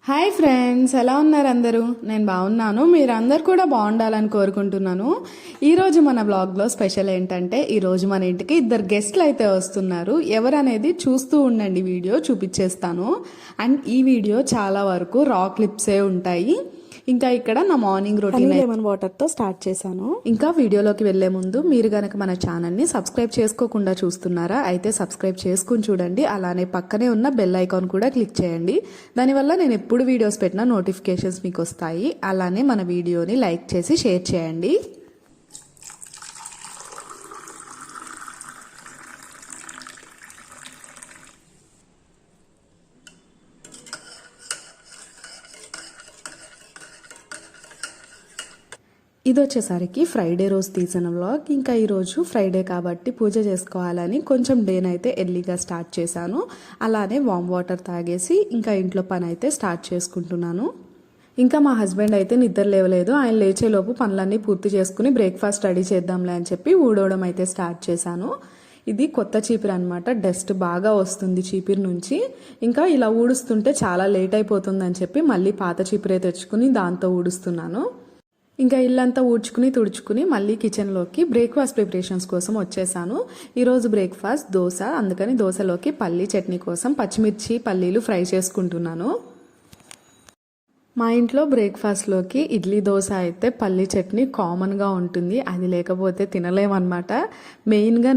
Hi friends, ఎలా ఉన్నారు అందరూ? నేను బాగున్నాను. మీరందరూ కూడా బాగుండాలని కోరుకుంటున్నాను. ఈరోజు మన బ్లాగ్లో స్పెషల్ ఏంటంటే, ఈరోజు మన ఇంటికి ఇద్దరు గెస్ట్లు అయితే వస్తున్నారు. ఎవరనేది చూస్తూ ఉండండి, వీడియో చూపించేస్తాను. అండ్ ఈ వీడియో చాలా వరకు రా క్లిప్సే ఉంటాయి. ఇంకా ఇక్కడ నా మార్నింగ్ రొటీన్ లెమన్ వాటర్తో స్టార్ట్ చేశాను. ఇంకా వీడియోలోకి వెళ్లే ముందు మీరు గనక మన ఛానల్ని సబ్స్క్రైబ్ చేసుకోకుండా చూస్తున్నారా అయితే సబ్స్క్రైబ్ చేసుకుని చూడండి. అలానే పక్కనే ఉన్న బెల్ ఐకాన్ కూడా క్లిక్ చేయండి. దానివల్ల నేను ఎప్పుడు వీడియోస్ పెట్టినా నోటిఫికేషన్స్ మీకు వస్తాయి. అలానే మన వీడియోని లైక్ చేసి షేర్ చేయండి. ఇది వచ్చేసరికి ఫ్రైడే రోజు తీసిన వ్లాగ్. ఇంకా ఈరోజు ఫ్రైడే కాబట్టి పూజ చేసుకోవాలని కొంచెం డేనైతే ఎర్లీగా స్టార్ట్ చేశాను. అలానే వామ్ వాటర్ తాగేసి ఇంకా ఇంట్లో పని అయితే స్టార్ట్ చేసుకుంటున్నాను. ఇంకా మా హస్బెండ్ అయితే నిద్ర లేవలేదు. ఆయన లేచేలోపు పనులన్నీ పూర్తి చేసుకుని బ్రేక్ఫాస్ట్ రెడీ చేద్దాంలే అని చెప్పి ఊడవడం అయితే స్టార్ట్ చేశాను. ఇది కొత్త చీపిరి అనమాట. డస్ట్ బాగా వస్తుంది చీపిరి నుంచి. ఇంకా ఇలా ఊడుస్తుంటే చాలా లేట్ అయిపోతుందని చెప్పి మళ్ళీ పాత చీపిరే తెచ్చుకుని దాంతో ఊడుస్తున్నాను. ఇంకా ఇల్లంతా ఊడ్చుకుని తుడుచుకుని మళ్ళీ కిచెన్లోకి బ్రేక్ఫాస్ట్ ప్రిపరేషన్స్ కోసం వచ్చేసాను. ఈరోజు బ్రేక్ఫాస్ట్ దోశ, అందుకని దోశలోకి పల్లీ చట్నీ కోసం పచ్చిమిర్చి పల్లీలు ఫ్రై చేసుకుంటున్నాను. మా ఇంట్లో బ్రేక్ఫాస్ట్లోకి ఇడ్లీ దోశ అయితే పల్లీ చట్నీ కామన్గా ఉంటుంది. అది లేకపోతే తినలేమన్నమాట. మెయిన్గా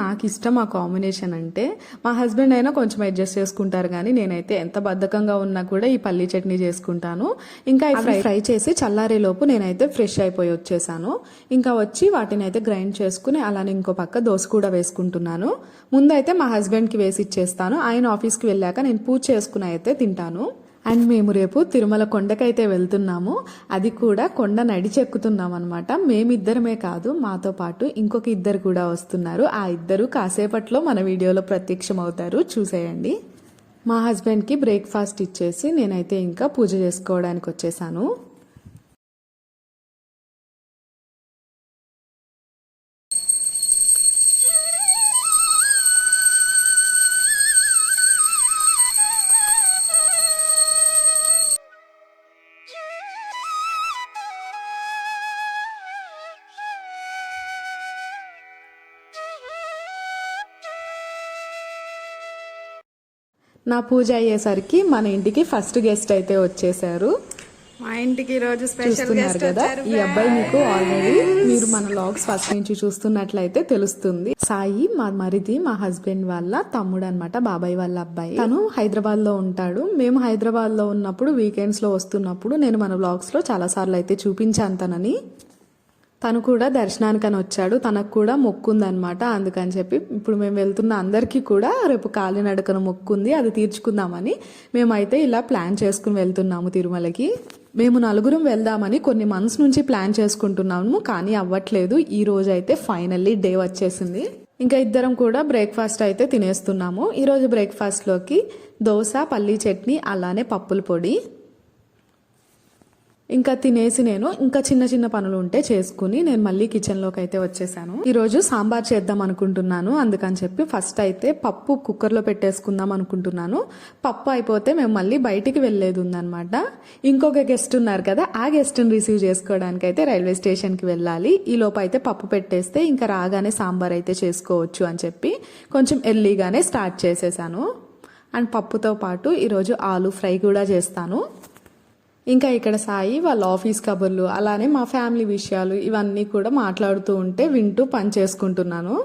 నాకు ఇష్టం ఆ కాంబినేషన్ అంటే. మా హస్బెండ్ అయినా కొంచెం అడ్జస్ట్ చేసుకుంటారు, కానీ నేనైతే ఎంత బద్ధకంగా ఉన్నా కూడా ఈ పల్లీ చట్నీ చేసుకుంటాను. ఇంకా ఫ్రై చేసి చల్లారేలోపు నేనైతే ఫ్రెష్ అయిపోయి వచ్చేసాను. ఇంకా వచ్చి వాటిని అయితే గ్రైండ్ చేసుకుని అలానే ఇంకో పక్క దోశ కూడా వేసుకుంటున్నాను. ముందైతే మా హస్బెండ్కి వేసి ఇచ్చేస్తాను. ఆయన ఆఫీస్కి వెళ్ళాక నేను పూజ చేసుకుని అయితే తింటాను. అండ్ మేము రేపు తిరుమల కొండకైతే వెళ్తున్నాము. అది కూడా కొండ నడిచెక్కుతున్నాం అనమాట. మేమిద్దరమే కాదు, మాతో పాటు ఇంకొక ఇద్దరు కూడా వస్తున్నారు. ఆ ఇద్దరు కాసేపట్లో మన వీడియోలో ప్రత్యక్షం అవుతారు, చూసేయండి. మా హస్బెండ్కి బ్రేక్ఫాస్ట్ ఇచ్చేసి నేనైతే ఇంకా పూజ చేసుకోవడానికి వచ్చేసాను. నా పూజ అయ్యేసరికి మన ఇంటికి ఫస్ట్ గెస్ట్ అయితే వచ్చేసారు. మా ఇంటికి రోజు స్పెషల్ గెస్ట్ కదా. ఈ అబ్బాయి మీకు ఆల్రెడీ మీరు మన వ్లాగ్స్ ఫస్ట్ నుంచి చూస్తున్నట్లయితే తెలుస్తుంది. సాయి మా మరిది, మా హస్బెండ్ వాళ్ళ తమ్ముడు అనమాట, బాబాయ్ వాళ్ళ అబ్బాయి. తను హైదరాబాద్ లో ఉంటాడు. మేము హైదరాబాద్ లో ఉన్నప్పుడు వీకెండ్స్ లో వస్తున్నప్పుడు నేను మన వ్లాగ్స్ లో చాలా సార్లు అయితే చూపించాను తనని. తను కూడా దర్శనానికని వచ్చాడు. తనకు కూడా మొక్కుందనమాట. అందుకని చెప్పి ఇప్పుడు మేము వెళ్తున్న అందరికీ కూడా రేపు కాలినడకన మొక్కుంది, అది తీర్చుకుందామని మేమైతే ఇలా ప్లాన్ చేసుకుని వెళ్తున్నాము తిరుమలకి. మేము నలుగురం వెళ్దామని కొన్ని మంత్స్ నుంచి ప్లాన్ చేసుకుంటున్నాము, కానీ అవ్వట్లేదు. ఈ రోజు అయితే ఫైనల్లీ డే వచ్చేసింది. ఇంకా ఇద్దరం కూడా బ్రేక్ఫాస్ట్ అయితే తినేస్తున్నాము. ఈరోజు బ్రేక్ఫాస్ట్లోకి దోశ, పల్లీ చట్నీ, అలానే పప్పుల పొడి. ఇంకా తినేసి నేను ఇంకా చిన్న చిన్న పనులు ఉంటే చేసుకుని నేను మళ్ళీ కిచెన్లోకి అయితే వచ్చేసాను. ఈరోజు సాంబార్ చేద్దాం అనుకుంటున్నాను. అందుకని చెప్పి ఫస్ట్ అయితే పప్పు కుక్కర్లో పెట్టేసుకుందాం అనుకుంటున్నాను. పప్పు అయిపోతే మేము మళ్ళీ బయటికి వెళ్ళేది ఉందనమాట. ఇంకొక గెస్ట్ ఉన్నారు కదా, ఆ గెస్ట్ని రిసీవ్ చేసుకోవడానికి అయితే రైల్వే స్టేషన్కి వెళ్ళాలి. ఈ లోపు అయితే పప్పు పెట్టేస్తే ఇంకా రాగానే సాంబార్ అయితే చేసుకోవచ్చు అని చెప్పి కొంచెం ఎర్లీగానే స్టార్ట్ చేసేసాను. అండ్ పప్పుతో పాటు ఈరోజు ఆలు ఫ్రై కూడా చేస్తాను. ఇంకా ఇక్కడ సాయి వాళ్ళ ఆఫీస్ కబుర్లు, అలానే మా ఫ్యామిలీ విషయాలు ఇవన్నీ కూడా మాట్లాడుతూ ఉంటే వింటూ పని చేసుకుంటున్నాను.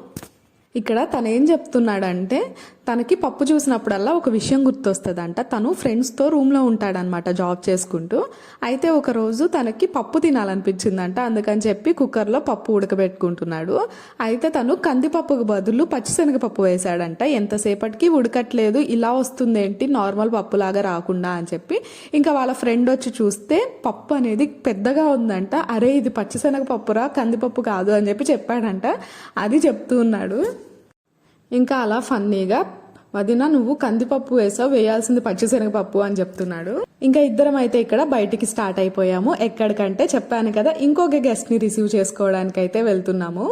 ఇక్కడ తను ఏం చెప్తున్నాడంటే, తనకి పప్పు చూసినప్పుడల్లా ఒక విషయం గుర్తొస్తుందంట. తను ఫ్రెండ్స్తో రూమ్లో ఉంటాడనమాట జాబ్ చేసుకుంటూ. అయితే ఒక రోజు తనకి పప్పు తినాలనిపించిందంట. అందుకని చెప్పి కుక్కర్లో పప్పు ఉడకబెట్టుకుంటున్నాడు. అయితే తను కందిపప్పుకు బదులు పచ్చిశనగపప్పు వేశాడంట. ఎంతసేపటికి ఉడకట్లేదు, ఇలా వస్తుంది ఏంటి నార్మల్ పప్పులాగా రాకుండా అని చెప్పి ఇంకా వాళ్ళ ఫ్రెండ్ వచ్చి చూస్తే పప్పు అనేది పెద్దగా ఉందంట. అరే ఇది పచ్చిశనగపప్పురా, కందిపప్పు కాదు అని చెప్పి చెప్పాడంట. అది చెప్తూ ఉన్నాడు. ఇంకా అలా ఫన్నీగా, వదిన నువ్వు కందిపప్పు వేసావు, వేయాల్సింది పచ్చిశనగపప్పు అని చెప్తున్నాడు. ఇంకా ఇద్దరం అయితే ఇక్కడ బయటికి స్టార్ట్ అయిపోయాము. ఎక్కడికంటే చెప్పాను కదా, ఇంకొక గెస్ట్ని రిసీవ్ చేసుకోవడానికి అయితే వెళ్తున్నాము.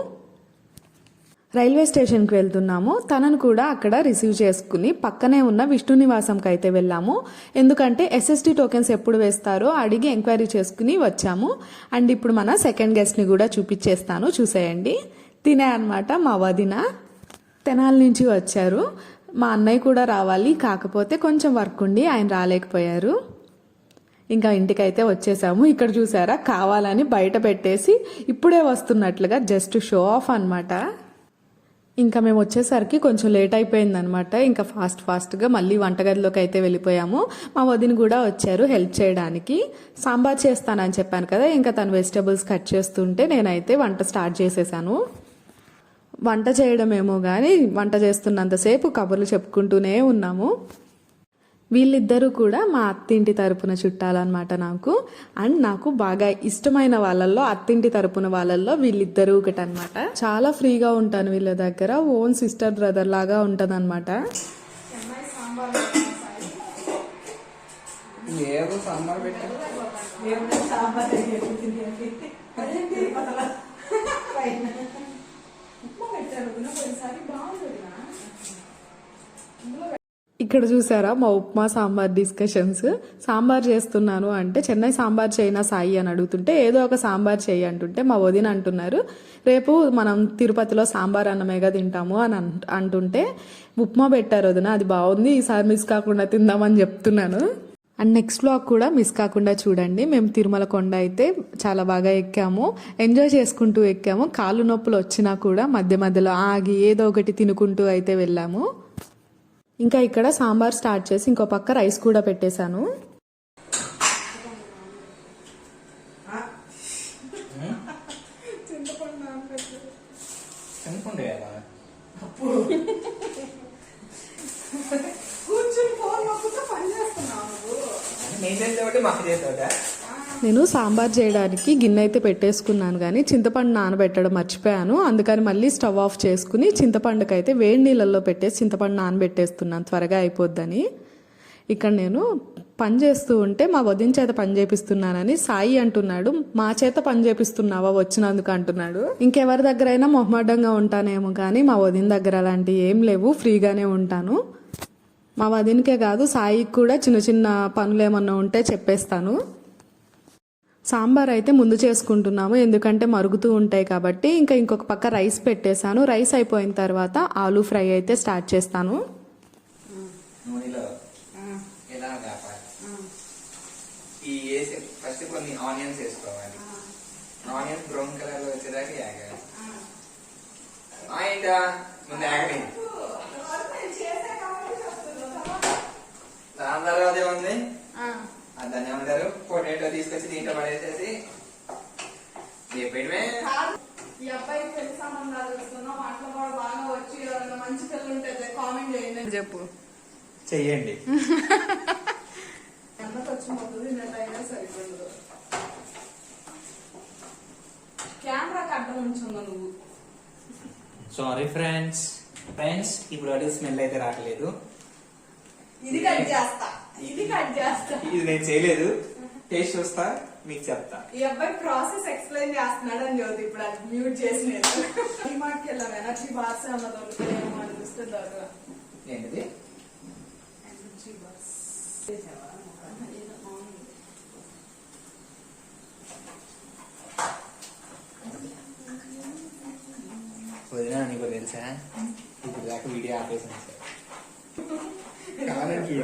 రైల్వే స్టేషన్కి వెళ్తున్నాము. తనను కూడా అక్కడ రిసీవ్ చేసుకుని పక్కనే ఉన్న విష్ణు నివాసంకి అయితే వెళ్ళాము. ఎందుకంటే ఎస్ఎస్టీ టోకెన్స్ ఎప్పుడు వేస్తారో అడిగి ఎంక్వైరీ చేసుకుని వచ్చాము. అండ్ ఇప్పుడు మన సెకండ్ గెస్ట్ని కూడా చూపించేస్తాను, చూసేయండి. తినే అనమాట మా వదిన. తెనాలి నుంచి వచ్చారు. మా అన్నయ్య కూడా రావాలి, కాకపోతే కొంచెం వర్క్ ఉండి ఆయన రాలేకపోయారు. ఇంకా ఇంటికైతే వచ్చేసాము. ఇక్కడ చూసారా, కావాలని బయట పెట్టేసి ఇప్పుడే వస్తున్నట్లుగా జస్ట్ షో ఆఫ్ అనమాట. ఇంకా మేము వచ్చేసరికి కొంచెం లేట్ అయిపోయిందనమాట. ఇంకా ఫాస్ట్గా మళ్ళీ వంటగదిలోకి అయితే వెళ్ళిపోయాము. మా వదిన కూడా వచ్చారు హెల్ప్ చేయడానికి. సాంబార్ చేస్తానని చెప్పాను కదా, ఇంకా తను వెజిటబుల్స్ కట్ చేస్తుంటే నేనైతే వంట స్టార్ట్ చేసేసాను. వంట చేయడం ఏమో కానీ వంట చేస్తున్నంతసేపు కబుర్లు చెప్పుకుంటూనే ఉన్నాము. వీళ్ళిద్దరూ కూడా మా అత్తింటి తరపున చుట్టాలన్నమాట నాకు. అండ్ నాకు బాగా ఇష్టమైన వాళ్ళల్లో అత్తింటి తరపున వాళ్ళల్లో వీళ్ళిద్దరూ ఒకటనమాట. చాలా ఫ్రీగా ఉంటాను వీళ్ళ దగ్గర. ఓన్ సిస్టర్ బ్రదర్ లాగా ఉంటుంది అనమాట. ఇక్కడ చూసారా మా ఉప్మా సాంబార్ డిస్కషన్స్. సాంబార్ చేస్తున్నాను అంటే చెన్నై సాంబార్ చేయనా సాయి అని అడుగుతుంటే ఏదో ఒక సాంబార్ చేయి అంటుంటే మా వదిన అంటున్నారు రేపు మనం తిరుపతిలో సాంబార్ అన్నమేగా తింటాము అని అంటుంటే ఉప్మా పెట్టారు వదిన, అది బాగుంది, ఈసారి మిస్ కాకుండా తిందామని చెప్తున్నాను. అండ్ నెక్స్ట్ వ్లాగ్ కూడా మిస్ కాకుండా చూడండి. మేము తిరుమల కొండ అయితే చాలా బాగా ఎక్కాము, ఎంజాయ్ చేసుకుంటూ ఎక్కాము. కాళ్ళు నొప్పులు వచ్చినా కూడా మధ్య మధ్యలో ఆగి ఏదో ఒకటి తినుకుంటూ అయితే వెళ్ళాము. ఇంకా ఇక్కడ సాంబార్ స్టార్ట్ చేసి ఇంకో పక్క రైస్ కూడా పెట్టేశాను. నేను సాంబార్ చేయడానికి గిన్నె అయితే పెట్టేసుకున్నాను కానీ చింతపండు నానబెట్టడం మర్చిపోయాను. అందుకని మళ్ళీ స్టవ్ ఆఫ్ చేసుకుని చింతపండుకైతే వేడి నీళ్ళల్లో పెట్టేసి చింతపండు నానబెట్టేస్తున్నాను త్వరగా అయిపోద్దని. ఇక్కడ నేను పని చేస్తూ ఉంటే మా వదిన చేత పని చేపిస్తున్నానని సాయి అంటున్నాడు. మా చేత పని చేపిస్తున్నావా వచ్చినందుకు అంటున్నాడు. ఇంకెవరి దగ్గరైనా మొహమాటంగా ఉంటానేమో కానీ మా వదిన దగ్గర అలాంటివి ఏం లేవు, ఫ్రీగానే ఉంటాను. మా వదినకే కాదు సాయికి కూడా చిన్న చిన్న పనులు ఏమన్నా ఉంటే చెప్పేస్తాను. సాంబార్ అయితే ముందు చేసుకుంటున్నాము ఎందుకంటే మరుగుతూ ఉంటాయి కాబట్టి. ఇంకా ఇంకొక పక్క రైస్ పెట్టేశాను. రైస్ అయిపోయిన తర్వాత ఆలూ ఫ్రై అయితే స్టార్ట్ చేస్తాను. ఫస్ట్ కొన్ని ఆనియన్స్ వేసుకోవాలి. ఆనియన్స్ బ్రౌన్ కలర్ లో వచ్చేదాకా ఆగాలి. ముందు ఆగలేదు దాని తర్వాత ఏముంది, దాన్ని ఏమంటారు, పొటాటో తీసుకొచ్చి దీంట్లో పడేసేసి చెప్పేయడమే. ఈ అబ్బాయికి పెళ్లి సంబంధాలు చూస్తున్నాం, అట్లా కూడా బాగా వచ్చి ఎవరైనా మంచి పిల్లలు ఉంటే కామెంట్ చేయండి చెప్పు. చెయ్యండి. అన్నకు వచ్చి పోతుంది నెలైనా సరిపోదు. కెమెరాకి అడ్డం ఉంచుందా నువ్వు? Sorry friends. ఇప్పుడు అటు స్మెల్ అయితే రావట్లేదు. ఇది కట్ చేస్తా, ఇది కట్ చేస్తా. ఇది నేను చేయలేదు, టేస్ట్ చూస్తా మీకు చెప్తా. ఈ అబ్బాయి ప్రాసెస్ ఎక్స్ప్లెయిన్ చేస్తున్నాడు అని చదువుతూ ఇప్పుడు అది మ్యూట్ చేసి డిమార్ట్కి వెళ్ళాం. ఎనర్జీ బార్స్ ఏమన్నా దొరుకుతాయేమో అని చూస్తే దొరకదా. ఏంటిది? ఎనర్జీ బార్స్ వదినా నీకు తెలుసా, ఇప్పుడు దాకా వీడియో ఆపేసాను సార్. కావాలని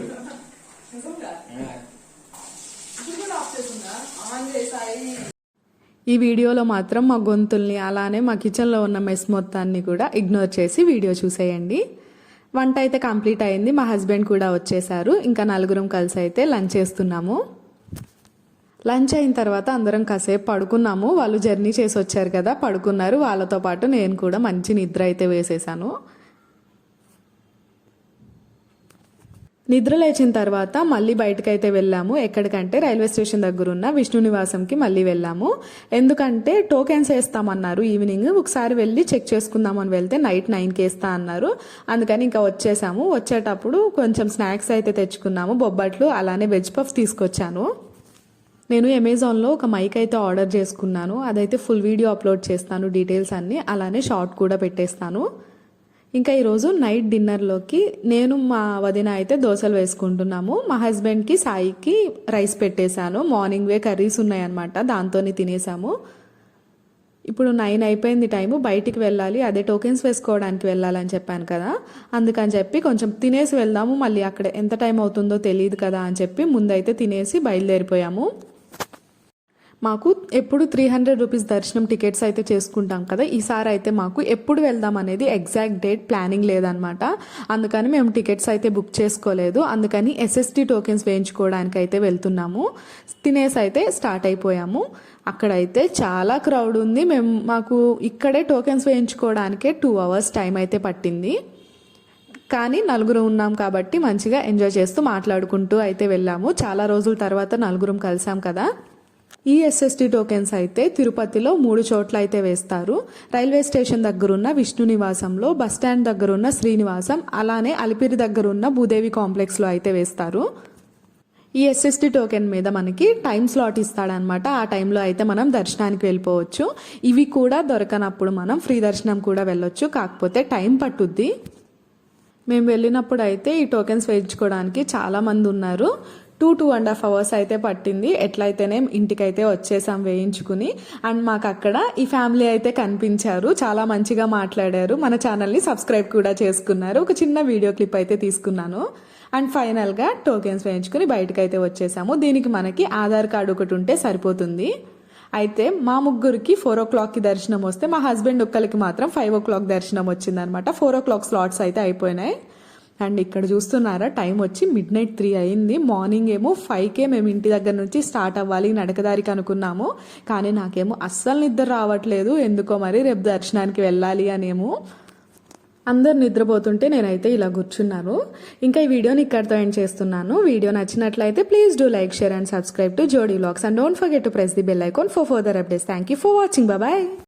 ఈ వీడియోలో మాత్రం మా గొంతుల్ని అలానే మా కిచెన్లో ఉన్న మెస్ మొత్తాన్ని కూడా ఇగ్నోర్ చేసి వీడియో చూసేయండి. వంట అయితే కంప్లీట్ అయింది. మా హస్బెండ్ కూడా వచ్చేసారు. ఇంకా నలుగురం కలిసి అయితే లంచ్ చేస్తున్నాము. లంచ్ అయిన తర్వాత అందరం కాసేపు పడుకున్నాము. వాళ్ళు జర్నీ చేసి వచ్చారు కదా, పడుకున్నారు. వాళ్ళతో పాటు నేను కూడా మంచి నిద్ర అయితే వేసేసాను. నిద్ర లేచిన తర్వాత మళ్ళీ బయటకైతే వెళ్ళాము. ఎక్కడికంటే రైల్వే స్టేషన్ దగ్గర ఉన్న విష్ణు నివాసంకి మళ్ళీ వెళ్ళాము. ఎందుకంటే టోకెన్స్ వేస్తామన్నారు ఈవినింగ్. ఒకసారి వెళ్ళి చెక్ చేసుకుందామని వెళ్తే నైట్ 9కి వేస్తా అన్నారు. అందుకని ఇంకా వచ్చేసాము. వచ్చేటప్పుడు కొంచెం స్నాక్స్ అయితే తెచ్చుకున్నాము, బొబ్బట్లు అలానే వెజ్ పఫ్ తీసుకొచ్చాను. నేను అమెజాన్లో ఒక మైక్ అయితే ఆర్డర్ చేసుకున్నాను. అదైతే ఫుల్ వీడియో అప్లోడ్ చేస్తాను, డీటెయిల్స్ అన్నీ, అలానే షార్ట్ కూడా పెట్టేస్తాను. ఇంకా ఈరోజు నైట్ డిన్నర్లోకి నేను మా వదిన అయితే దోశలు వేసుకుంటున్నాము. మా హస్బెండ్కి సాయికి రైస్ పెట్టేశాను. మార్నింగ్ వే కర్రీస్ ఉన్నాయన్నమాట, దాంతోనే తినేసాము. ఇప్పుడు 9 అయిపోయింది టైము, బయటికి వెళ్ళాలి. అదే టోకెన్స్ వేసుకోవడానికి వెళ్ళాలని చెప్పాను కదా, అందుకని చెప్పి కొంచెం తినేసి వెళ్దాము, మళ్ళీ అక్కడ ఎంత టైం అవుతుందో తెలియదు కదా అని చెప్పి ముందైతే తినేసి బయలుదేరిపోయాము. మాకు ఎప్పుడు 300 రూపీస్ దర్శనం టికెట్స్ అయితే చేసుకుంటాం కదా, ఈసారి అయితే మాకు ఎప్పుడు వెళ్దాం అనేది ఎగ్జాక్ట్ డేట్ ప్లానింగ్ లేదనమాట. అందుకని మేము టికెట్స్ అయితే బుక్ చేసుకోలేదు. అందుకని SST టోకెన్స్ వేయించుకోవడానికి అయితే వెళ్తున్నాము. తినేసి అయితే స్టార్ట్ అయిపోయాము. అక్కడైతే చాలా క్రౌడ్ ఉంది. మాకు ఇక్కడే టోకెన్స్ వేయించుకోవడానికే 2 అవర్స్ టైం అయితే పట్టింది. కానీ నలుగురు ఉన్నాం కాబట్టి మంచిగా ఎంజాయ్ చేస్తూ మాట్లాడుకుంటూ అయితే వెళ్ళాము. చాలా రోజుల తర్వాత నలుగురం కలిసాం కదా. ఈ SST టోకెన్స్ అయితే తిరుపతిలో 3 చోట్ల అయితే వేస్తారు. రైల్వే స్టేషన్ దగ్గరున్న విష్ణు నివాసంలో, బస్ స్టాండ్ దగ్గరున్న శ్రీనివాసం, అలానే అలిపిరి దగ్గరున్న భూదేవి కాంప్లెక్స్లో అయితే వేస్తారు. ఈ SST టోకెన్ మీద మనకి టైం స్లాట్ ఇస్తాడనమాట. ఆ టైంలో అయితే మనం దర్శనానికి వెళ్ళిపోవచ్చు. ఇవి కూడా దొరకనప్పుడు మనం ఫ్రీ దర్శనం కూడా వెళ్ళొచ్చు, కాకపోతే టైం పట్టుద్ది. మేము వెళ్ళినప్పుడు అయితే ఈ టోకెన్స్ వేయించుకోవడానికి చాలా మంది ఉన్నారు. 2.5 అవర్స్ అయితే పట్టింది. ఎట్లయితేనే ఇంటికైతే వచ్చేసాం వేయించుకుని. అండ్ మాకు అక్కడ ఈ ఫ్యామిలీ అయితే కనిపించారు, చాలా మంచిగా మాట్లాడారు, మన ఛానల్ని సబ్స్క్రైబ్ కూడా చేసుకున్నారు. ఒక చిన్న వీడియో క్లిప్ అయితే తీసుకున్నాను. అండ్ ఫైనల్గా టోకెన్స్ వేయించుకుని బయటకైతే వచ్చేసాము. దీనికి మనకి ఆధార్ కార్డు ఒకటి ఉంటే సరిపోతుంది. అయితే మా ముగ్గురికి 4 o'clockకి దర్శనం వస్తే, మా హస్బెండ్ ఒక్కరికి మాత్రం 5 o'clock దర్శనం వచ్చిందనమాట. 4 o'clock స్లాట్స్ అయితే అయిపోయినాయి. అండ్ ఇక్కడ చూస్తున్నారా, టైం వచ్చి midnight 3 అయింది. మార్నింగ్ ఏమో 5కే మేము ఇంటి దగ్గర నుంచి స్టార్ట్ అవ్వాలి నడకదారికి అనుకున్నాము. కానీ నాకేమో అస్సలు నిద్ర రావట్లేదు ఎందుకో, మరి రేపు దర్శనానికి వెళ్ళాలి అనేమో. అందరు నిద్రపోతుంటే నేనైతే ఇలా కూర్చున్నాను. ఇంకా ఈ వీడియోని ఇక్కడితో ఎండ్ చేస్తున్నాను. వీడియో నచ్చినట్లయితే please do like, share and subscribe to Jodi vlogs. And don't forget to press the bell icon for further updates. Thank you for watching. Bye.